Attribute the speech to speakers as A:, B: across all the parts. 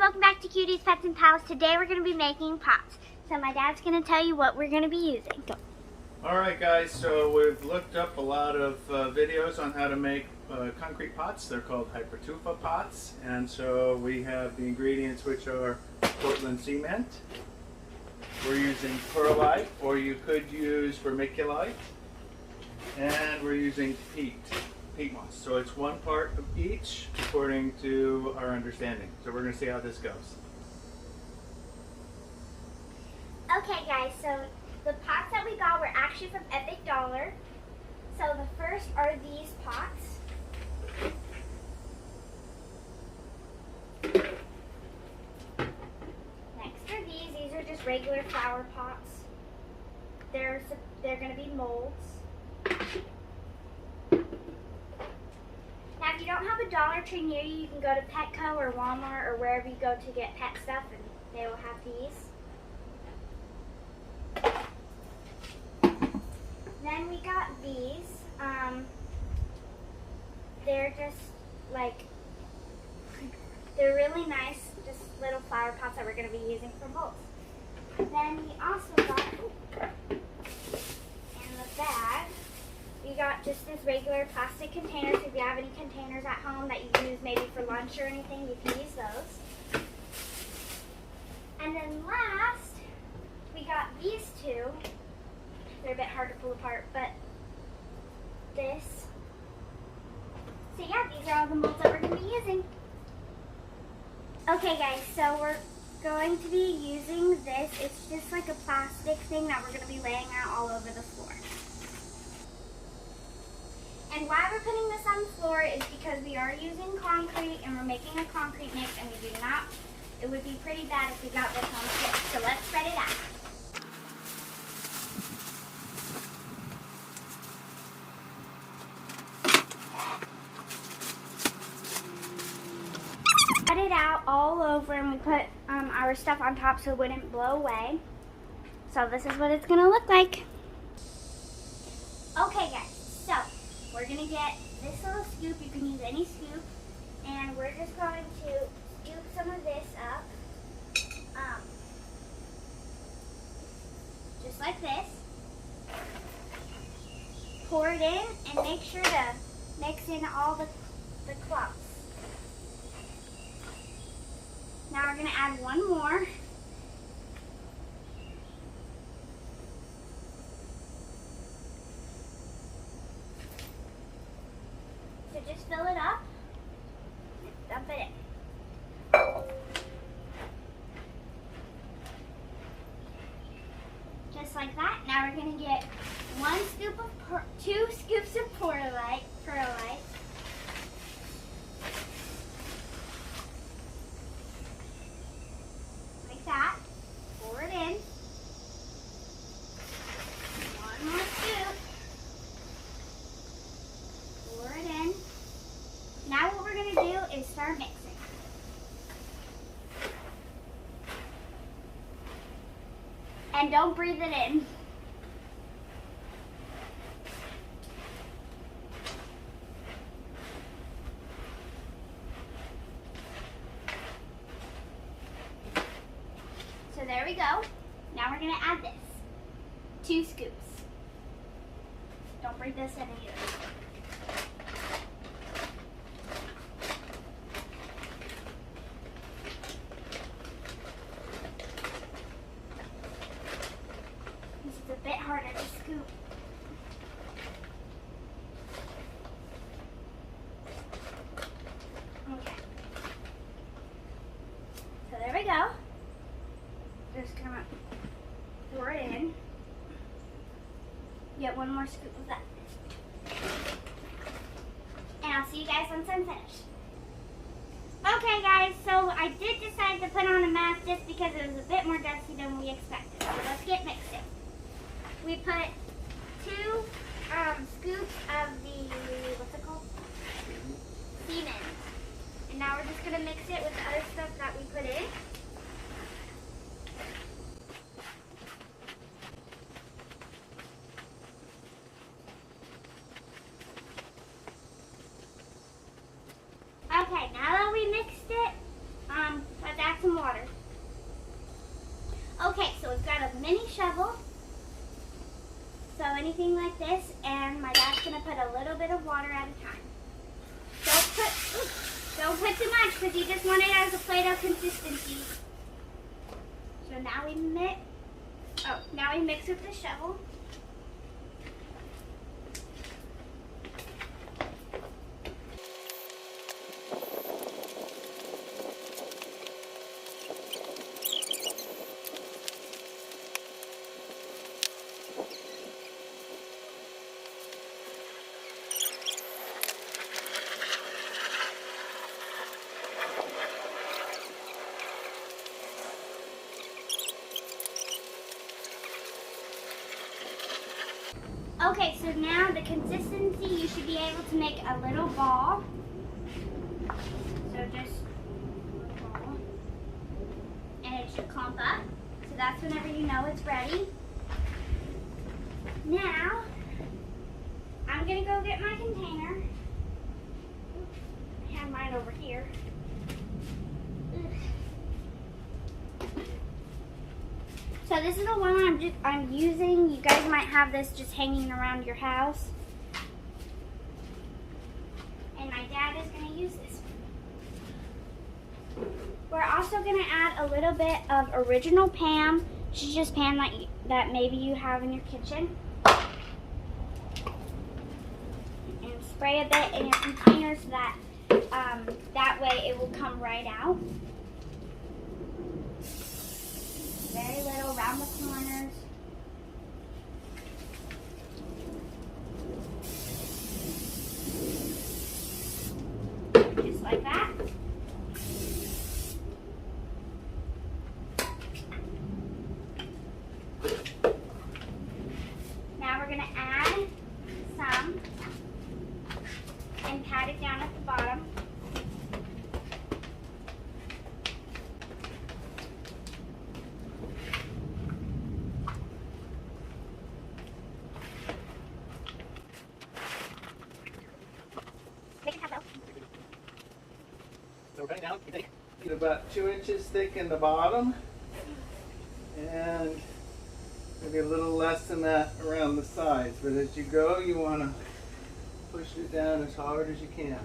A: welcome back to Cutie's Pets and Pals. Today we're going to be making pots. So my dad's going to tell you what we're going to be using. Go.
B: Alright guys, so we've looked up a lot of videos on how to make concrete pots. They're called Hypertufa pots. And so we have the ingredients, which are Portland cement. We're using perlite, or you could use vermiculite. And we're using peat moss. So it's one part of each according to our understanding. So we're going to see how this goes.
A: Okay guys, so the pots that we got were actually from Epic Dollar. So the first are these pots. Next are these. These are just regular flower pots. They're going to be molds. Now if you don't have a Dollar Tree near you, you can go to Petco or Walmart or wherever you go to get pet stuff, and they will have these. Then we got these. They're just like, they're really nice, just little flower pots that we're going to be using for molds. Then we also got, in the bag, we got just this regular plastic containers. If you have any containers at home that you use maybe for lunch or anything, you can use those. And then last, we got these two. They're a bit hard to pull apart, but this. So yeah, these are all the molds that we're going to be using. Okay guys, so we're going to be using this. It's just like a plastic thing that we're going to be laying out all over the floor. And why we're putting this on the floor is because we are using concrete and we're making a concrete mix, and we do not, it would be pretty bad if we got this on the floor. So let's spread it out. Spread it out all over, and we put our stuff on top so it wouldn't blow away. So this is what it's going to look like. Okay guys, so we're going to get this little scoop. You can use any scoop. And we're just going to scoop some of this up. Just like this. Pour it in and make sure to mix in all the clumps. Now we're going to add one more. So just fill it up. Dump it in. Just like that. Now we're going to get 2 scoops of perlite. Like that. Pour it in. One more scoop. Pour it in. Now what we're going to do is start mixing. And don't breathe it in. So there we go. Now we're going to add this. 2 scoops. Don't breathe this in either. It's a bit harder to scoop. Okay. So there we go. Just kind of pour it in. Get one more scoop of that. And I'll see you guys once I'm finished. Okay guys, so I did decide to put on a mask just because it was a bit more dusty than we expected. So let's get mixing. We put 2 scoops of the, what's it called? Cement. And now we're just going to mix it with the other stuff that we put in. Okay, now that we mixed it, mini shovel. So anything like this, and my dad's gonna put a little bit of water at a time. Don't put too much because you just want it as a Play-Doh consistency. So now we mix with the shovel. Okay, so now the consistency, you should be able to make a little ball. So just a little ball. And it should clump up. So that's whenever you know it's ready. Now, I'm going to go get my container. I have mine over here. So this is the one I'm using. You guys might have this just hanging around your house. And my dad is going to use this one. We're also going to add a little bit of original Pam. She's just Pam that maybe you have in your kitchen. And spray a bit in your container so that that way it will come right out. Very little around the corners. Just like that. Now we're going to add some and pat it down at the bottom.
B: So right now, get about 2 inches thick in the bottom, and maybe a little less than that around the sides. But as you go, you want to push it down as hard as you can.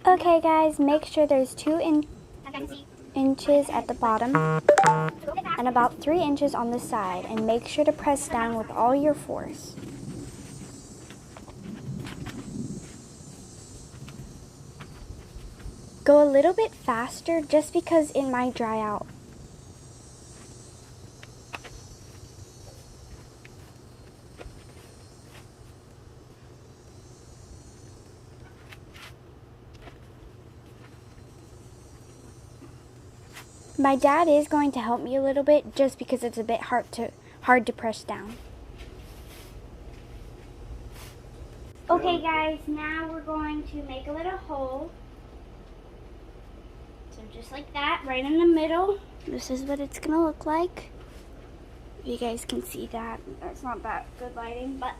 C: Okay guys, make sure there's 2 inches at the bottom and about 3 inches on the side, and make sure to press down with all your force. Go a little bit faster just because it might dry out. My dad is going to help me a little bit just because it's a bit hard to press down.
A: Okay guys, now we're going to make a little hole. So just like that, right in the middle.
C: This is what it's gonna look like. You guys can see that.
A: That's not that good lighting, but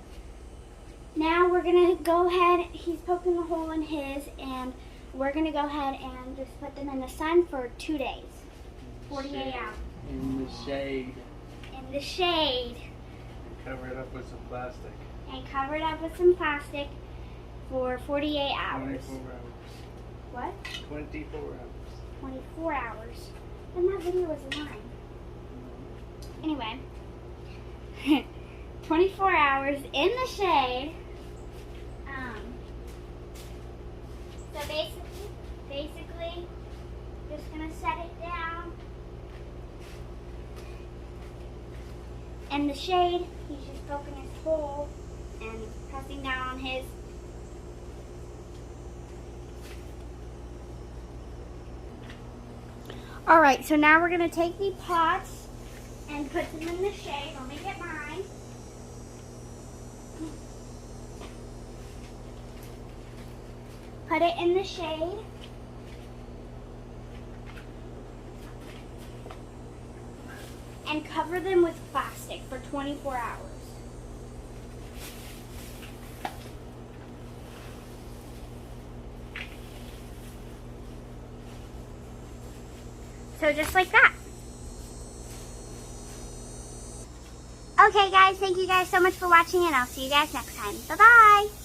A: now we're gonna go ahead, he's poking the hole in his, and we're gonna go ahead and just put them in the sun for 2 days. 48 hours.
B: In the shade.
A: In the shade.
B: Cover it up with some plastic.
A: And cover it up with some plastic for 48 hours.
B: 24 hours.
A: What?
B: 24 hours.
A: 24 hours. And that video was lying. Anyway. 24 hours in the shade. So basically, just gonna set it down. In the shade, he's just poking his hole and pressing down on his. Alright, so now we're going to take the pots and put them in the shade. Let me get mine. Put it in the shade. And cover them with plastic for 24 hours. So just like that. Okay guys, thank you guys so much for watching, and I'll see you guys next time. Bye-bye.